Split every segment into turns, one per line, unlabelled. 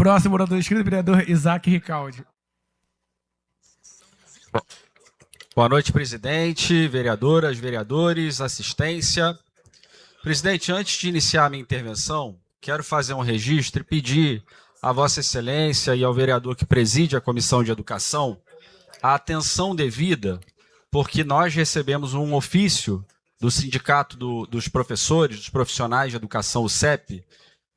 Próximo orador inscrito, vereador Isaac Ricaldi.
Boa noite, presidente, vereadoras, vereadores, assistência. Presidente, antes de iniciar a minha intervenção, quero fazer um registro e pedir à Vossa Excelência e ao vereador que preside a Comissão de Educação a atenção devida, porque nós recebemos um ofício do Sindicato dos Professores, dos Profissionais de Educação, o CEP,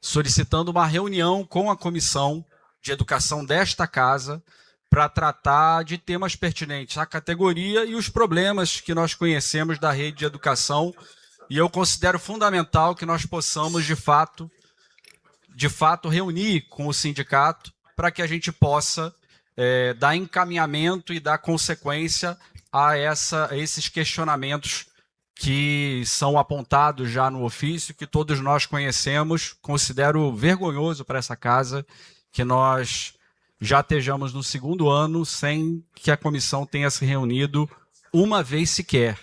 solicitando uma reunião com a Comissão de Educação desta Casa para tratar de temas pertinentes à categoria e os problemas que nós conhecemos da rede de educação. E eu considero fundamental que nós possamos, de fato reunir com o sindicato para que a gente possa dar encaminhamento e dar consequência a esses questionamentos que são apontados já no ofício, que todos nós conhecemos. Considero vergonhoso para essa casa que nós já estejamos no segundo ano sem que a comissão tenha se reunido uma vez sequer.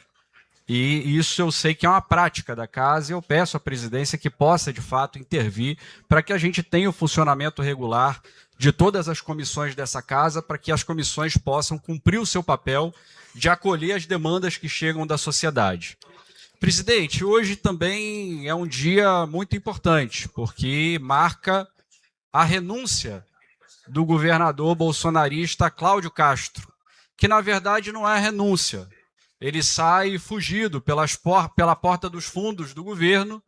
E isso eu sei que é uma prática da casa e eu peço à presidência que possa, de fato, intervir para que a gente tenha o funcionamento regular de todas as comissões dessa casa, para que as comissões possam cumprir o seu papel de acolher as demandas que chegam da sociedade. Presidente, hoje também é um dia muito importante, porque marca a renúncia do governador bolsonarista Cláudio Castro, que na verdade não é renúncia. Ele sai fugido pela porta dos fundos do governo,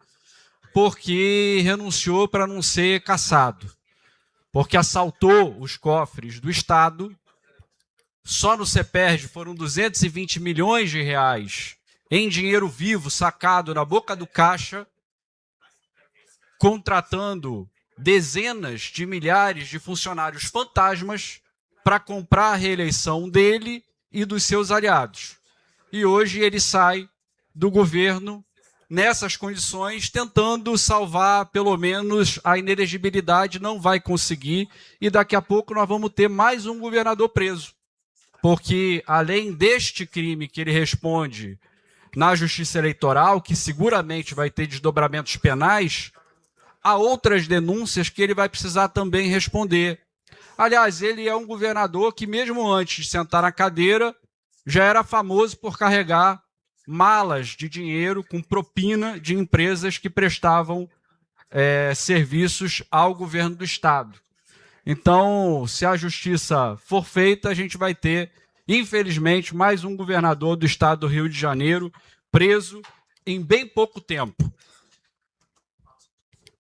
porque renunciou para não ser cassado, porque assaltou os cofres do Estado. Só no CEPERJ foram 220 milhões de reais em dinheiro vivo sacado na boca do caixa, contratando dezenas de milhares de funcionários fantasmas para comprar a reeleição dele e dos seus aliados. E hoje ele sai do governo nessas condições, tentando salvar pelo menos a inelegibilidade, não vai conseguir, e daqui a pouco nós vamos ter mais um governador preso. Porque além deste crime que ele responde na Justiça Eleitoral, que seguramente vai ter desdobramentos penais, há outras denúncias que ele vai precisar também responder. Aliás, ele é um governador que, mesmo antes de sentar na cadeira, já era famoso por carregar malas de dinheiro com propina de empresas que prestavam serviços ao governo do Estado. Então, se a justiça for feita, a gente vai ter, infelizmente, mais um governador do Estado do Rio de Janeiro preso em bem pouco tempo.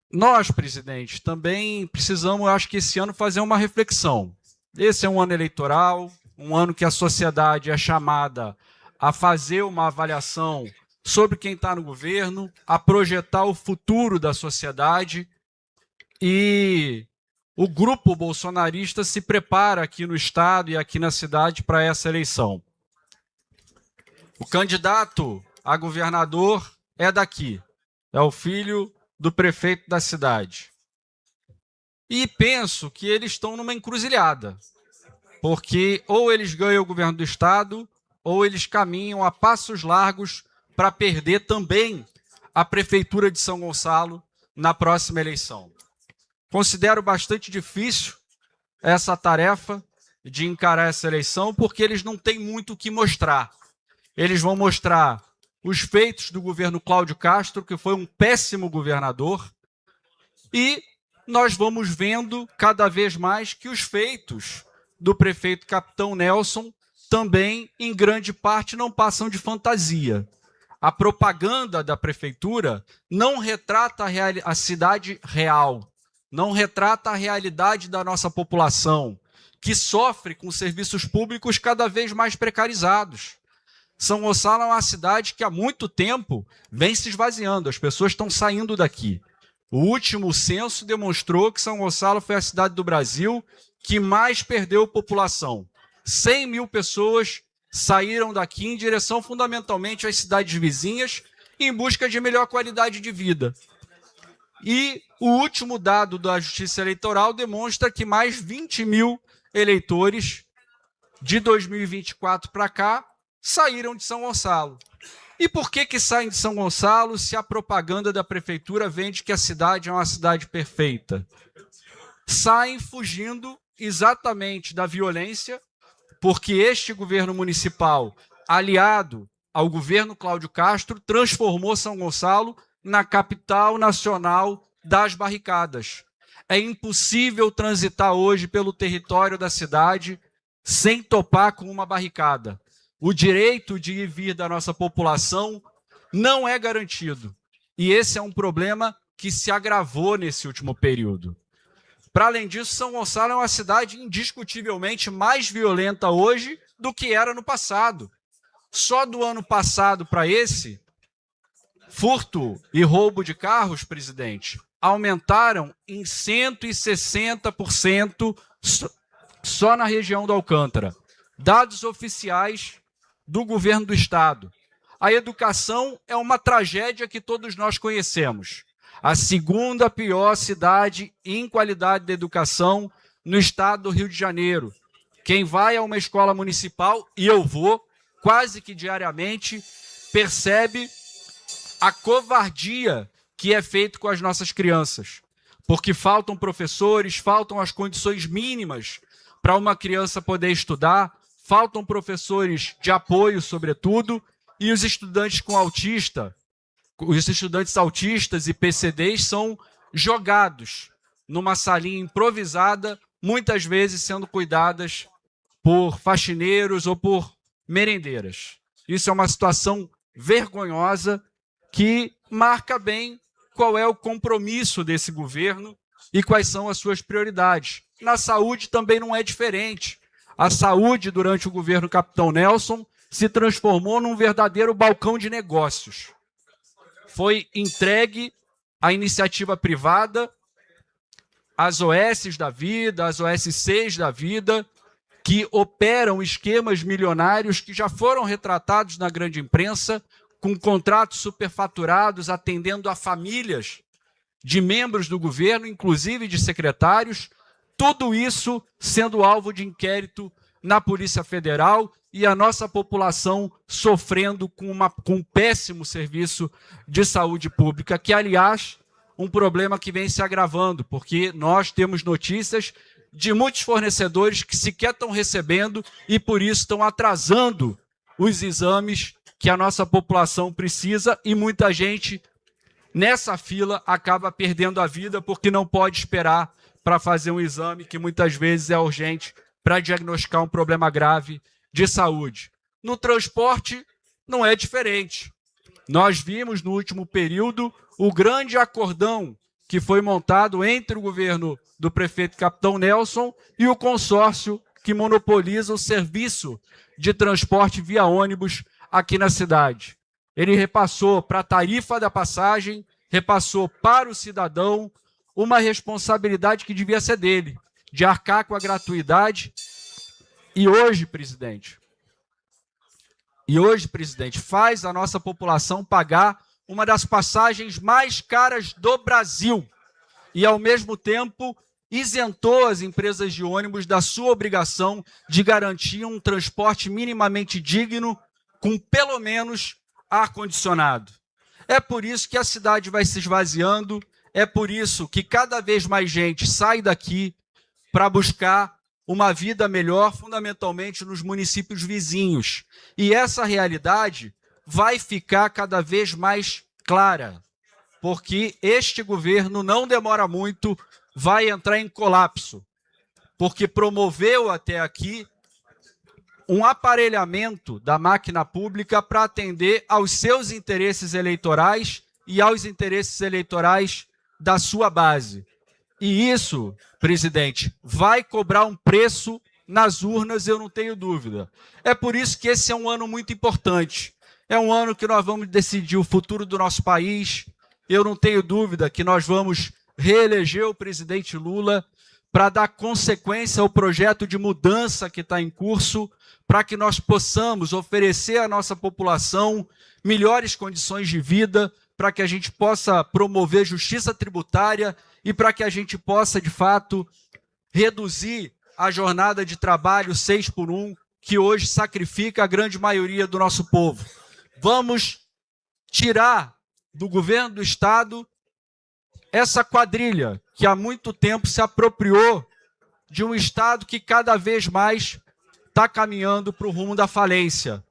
Nós, presidente, também precisamos, acho que esse ano, fazer uma reflexão. Esse é um ano eleitoral, um ano que a sociedade é chamada a fazer uma avaliação sobre quem está no governo, a projetar o futuro da sociedade, e o grupo bolsonarista se prepara aqui no Estado e aqui na cidade para essa eleição. O candidato a governador é daqui, é o filho do prefeito da cidade. E penso que eles estão numa encruzilhada, porque ou eles ganham o governo do Estado, ou eles caminham a passos largos para perder também a Prefeitura de São Gonçalo na próxima eleição. Considero bastante difícil essa tarefa de encarar essa eleição, porque eles não têm muito o que mostrar. Eles vão mostrar os feitos do governo Cláudio Castro, que foi um péssimo governador, e nós vamos vendo cada vez mais que os feitos do prefeito Capitão Nelson também, em grande parte, não passam de fantasia. A propaganda da prefeitura não retrata a cidade real, não retrata a realidade da nossa população, que sofre com serviços públicos cada vez mais precarizados. São Gonçalo é uma cidade que há muito tempo vem se esvaziando, as pessoas estão saindo daqui. O último censo demonstrou que São Gonçalo foi a cidade do Brasil que mais perdeu população. 100 mil pessoas saíram daqui em direção fundamentalmente às cidades vizinhas em busca de melhor qualidade de vida. E o último dado da Justiça Eleitoral demonstra que mais 20 mil eleitores de 2024 para cá saíram de São Gonçalo. E por que saem de São Gonçalo se a propaganda da prefeitura vende que a cidade é uma cidade perfeita? saem fugindo exatamente da violência, porque este governo municipal, aliado ao governo Cláudio Castro, transformou São Gonçalo na capital nacional das barricadas. É impossível transitar hoje pelo território da cidade sem topar com uma barricada. O direito de ir e vir da nossa população não é garantido. E esse é um problema que se agravou nesse último período. Para além disso, São Gonçalo é uma cidade indiscutivelmente mais violenta hoje do que era no passado. Só do ano passado para esse, furto e roubo de carros, presidente, aumentaram em 160% só na região do Alcântara. Dados oficiais do governo do estado. A educação é uma tragédia que todos nós conhecemos. A segunda pior cidade em qualidade de educação no estado do Rio de Janeiro. Quem vai a uma escola municipal, e eu vou quase que diariamente, percebe a covardia que é feita com as nossas crianças. Porque faltam professores, faltam as condições mínimas para uma criança poder estudar, faltam professores de apoio, sobretudo, e os estudantes autistas e PCDs são jogados numa salinha improvisada, muitas vezes sendo cuidadas por faxineiros ou por merendeiras. Isso é uma situação vergonhosa que marca bem qual é o compromisso desse governo e quais são as suas prioridades. Na saúde também não é diferente. A saúde, durante o governo Capitão Nelson, se transformou num verdadeiro balcão de negócios. Foi entregue à iniciativa privada, às OSs da vida, às OSCs da vida, que operam esquemas milionários que já foram retratados na grande imprensa, com contratos superfaturados, atendendo a famílias de membros do governo, inclusive de secretários, tudo isso sendo alvo de inquérito na Polícia Federal e a nossa população sofrendo com um péssimo serviço de saúde pública, que, aliás, um problema que vem se agravando, porque nós temos notícias de muitos fornecedores que sequer estão recebendo e, por isso, estão atrasando os exames que a nossa população precisa, e muita gente nessa fila acaba perdendo a vida porque não pode esperar para fazer um exame que muitas vezes é urgente para diagnosticar um problema grave de saúde. No transporte não é diferente. Nós vimos no último período o grande acordão que foi montado entre o governo do prefeito Capitão Nelson e o consórcio que monopoliza o serviço de transporte via ônibus aqui na cidade. Ele repassou para a tarifa da passagem, repassou para o cidadão uma responsabilidade que devia ser dele, de arcar com a gratuidade. E hoje, presidente, faz a nossa população pagar uma das passagens mais caras do Brasil e, ao mesmo tempo, isentou as empresas de ônibus da sua obrigação de garantir um transporte minimamente digno, com pelo menos ar-condicionado. É por isso que a cidade vai se esvaziando, é por isso que cada vez mais gente sai daqui para buscar uma vida melhor, fundamentalmente nos municípios vizinhos. E essa realidade vai ficar cada vez mais clara, porque este governo, não demora muito, vai entrar em colapso, porque promoveu até aqui um aparelhamento da máquina pública para atender aos seus interesses eleitorais e aos interesses eleitorais da sua base. E isso, presidente, vai cobrar um preço nas urnas, eu não tenho dúvida. É por isso que esse é um ano muito importante. É um ano que nós vamos decidir o futuro do nosso país. Eu não tenho dúvida que nós vamos reeleger o presidente Lula para dar consequência ao projeto de mudança que está em curso, para que nós possamos oferecer à nossa população melhores condições de vida, para que a gente possa promover justiça tributária e para que a gente possa, de fato, reduzir a jornada de trabalho 6x1, que hoje sacrifica a grande maioria do nosso povo. Vamos tirar do governo do Estado essa quadrilha que há muito tempo se apropriou de um Estado que cada vez mais está caminhando para o rumo da falência.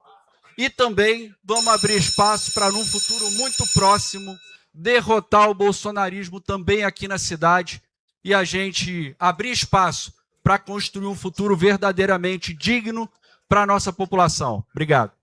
E também vamos abrir espaço para, num futuro muito próximo, derrotar o bolsonarismo também aqui na cidade e a gente abrir espaço para construir um futuro verdadeiramente digno para a nossa população. Obrigado.